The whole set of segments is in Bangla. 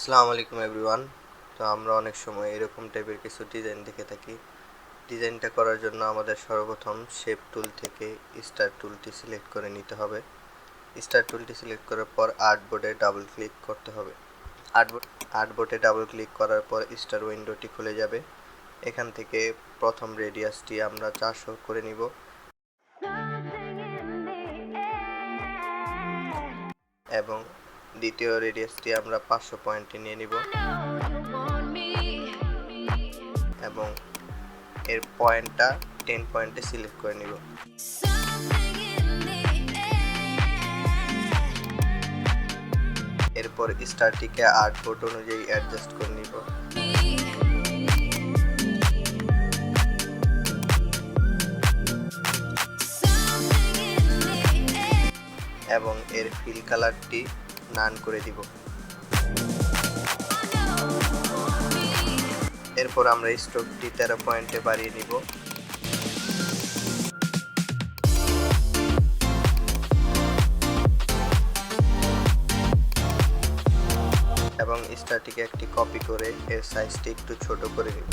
আসসালামু আলাইকুম এভরিওয়ান। তো আমরা অনেক সময় এরকম টাইপের কিছু ডিজাইন দেখে থাকি। ডিজাইনটা করার জন্য আমাদের সর্বপ্রথম শেপ টুল থেকে স্টার টুলটি সিলেক্ট করে নিতে হবে। স্টার টুলটি সিলেক্ট করার পর আর্টবোর্ডে ডাবল ক্লিক করতে হবে। আর্টবোর্ডে ডাবল ক্লিক করার পর স্টার উইন্ডোটি খুলে যাবে। এখান থেকে প্রথম রেডিয়াসটি আমরা 400 করে নিব এবং দ্বিতীয় রেডিয়াসটি আমরা 500 পয়েন্টে নিয়ে নিব এবং এর পয়েন্টটা 10 পয়েন্টে সিলেক্ট করে নিব। এরপর স্টারটিকে আর্টবোর্ড অনুযায়ী অ্যাডজাস্ট করে নিব এবং এর ফিল কালারটি নান করে দিব। এরপর আমরা স্ট্রোকটি 13 পয়েন্টে বাড়িয়ে নিব এবং স্টারটিকে একটি কপি করে এর সাইজটি একটু ছোট করে নিব।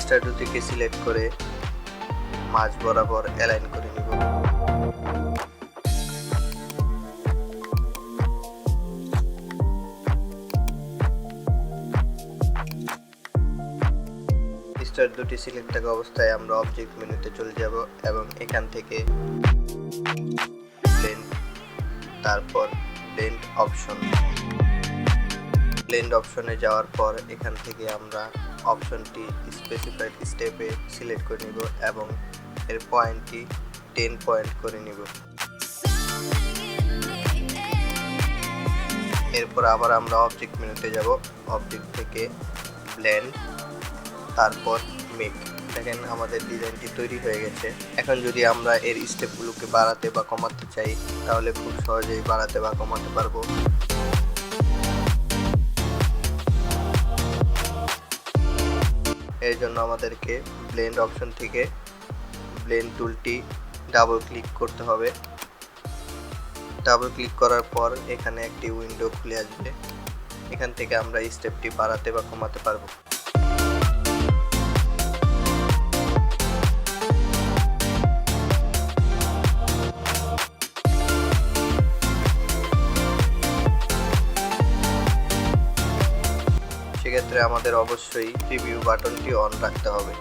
স্টার দুটিকে সিলেক্ট করে মাঝ বরাবর অ্যালাইন করে নিব। স্টার দুটি সিলেক্ট থাকা অবস্থায় আমরা অবজেক্ট মেনুতে চলে যাব এবং এখান থেকে ব্লেন্ড, তারপর ব্লেন্ড অপশনে যাওয়ার পর এখান থেকে আমরা অপশনটি স্পেসিফাইড স্টেপে সিলেক্ট করে নিব এবং এর পয়েন্টটি 10 পয়েন্ট করে নিব। এরপর আবার আমরা অবজেক্ট মেনুতে যাব, অবজেক্ট থেকে ব্লেন্ড, তারপর মেক। দেখেন আমাদের ডিজাইনটি তৈরি হয়ে গেছে। এখন যদি আমরা এর স্টেপগুলোকে বাড়াতে বা কমাতে চাই তাহলে খুব সহজেই বাড়াতে বা কমাতে পারবো। এর জন্য আমাদেরকে ব্লেন্ড অপশন থেকে ব্লেন্ড টুলটি ডাবল ক্লিক করতে হবে। ডাবল ক্লিক করার পর এখানে একটি উইন্ডো খুলে আসবে। এখান থেকে আমরা স্টেপটি বাড়াতে বা কমাতে পারবো। সেক্ষেত্রে আমাদের অবশ্যই প্রিভিউ বাটনটি অন রাখতে হবে।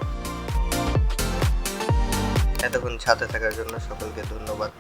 এতক্ষণ সাথে থাকার জন্য সকলকে ধন্যবাদ।